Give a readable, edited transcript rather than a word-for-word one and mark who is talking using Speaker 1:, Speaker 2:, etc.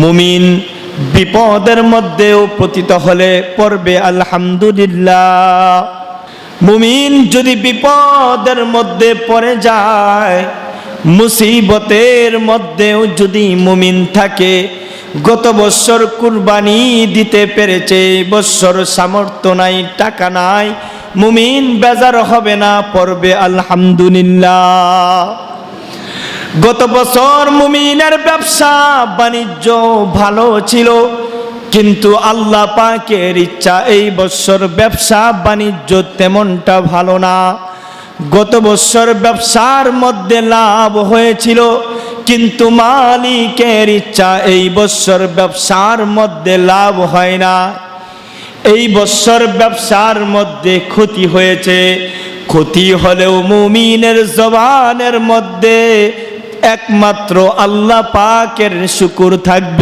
Speaker 1: মুমিন বিপদের মধ্যেও পতিত হলে পড়বে আলহামদুলিল্লাহ। মুমিন যদি বিপদের মধ্যে পড়ে যায়, মুসিবতের মধ্যেও যদি মুমিন থাকে, গত বছর কুরবানি দিতে পেরেছে, বছর সামর্থ্য নাই, টাকা নাই, মুমিন বেজার হবে না, পড়বে আলহামদুলিল্লাহ। গত বছর মুমিনের ব্যবসা বাণিজ্য ভালো ছিল, কিন্তু আল্লাহ পাকের ইচ্ছা এই বছর ব্যবসা বাণিজ্য তেমনটা ভালো না। গত বছর ব্যবসার মধ্যে লাভ হয়েছিল, কিন্তু মালিকের ইচ্ছা এই বছর ব্যবসার মধ্যে লাভ হয় না। এই বছর ব্যবসার মধ্যে ক্ষতি হয়েছে। ক্ষতি হলেও মুমিনের জবানের মধ্যে একমাত্র আল্লাহ পাকের শুকর থাকবে।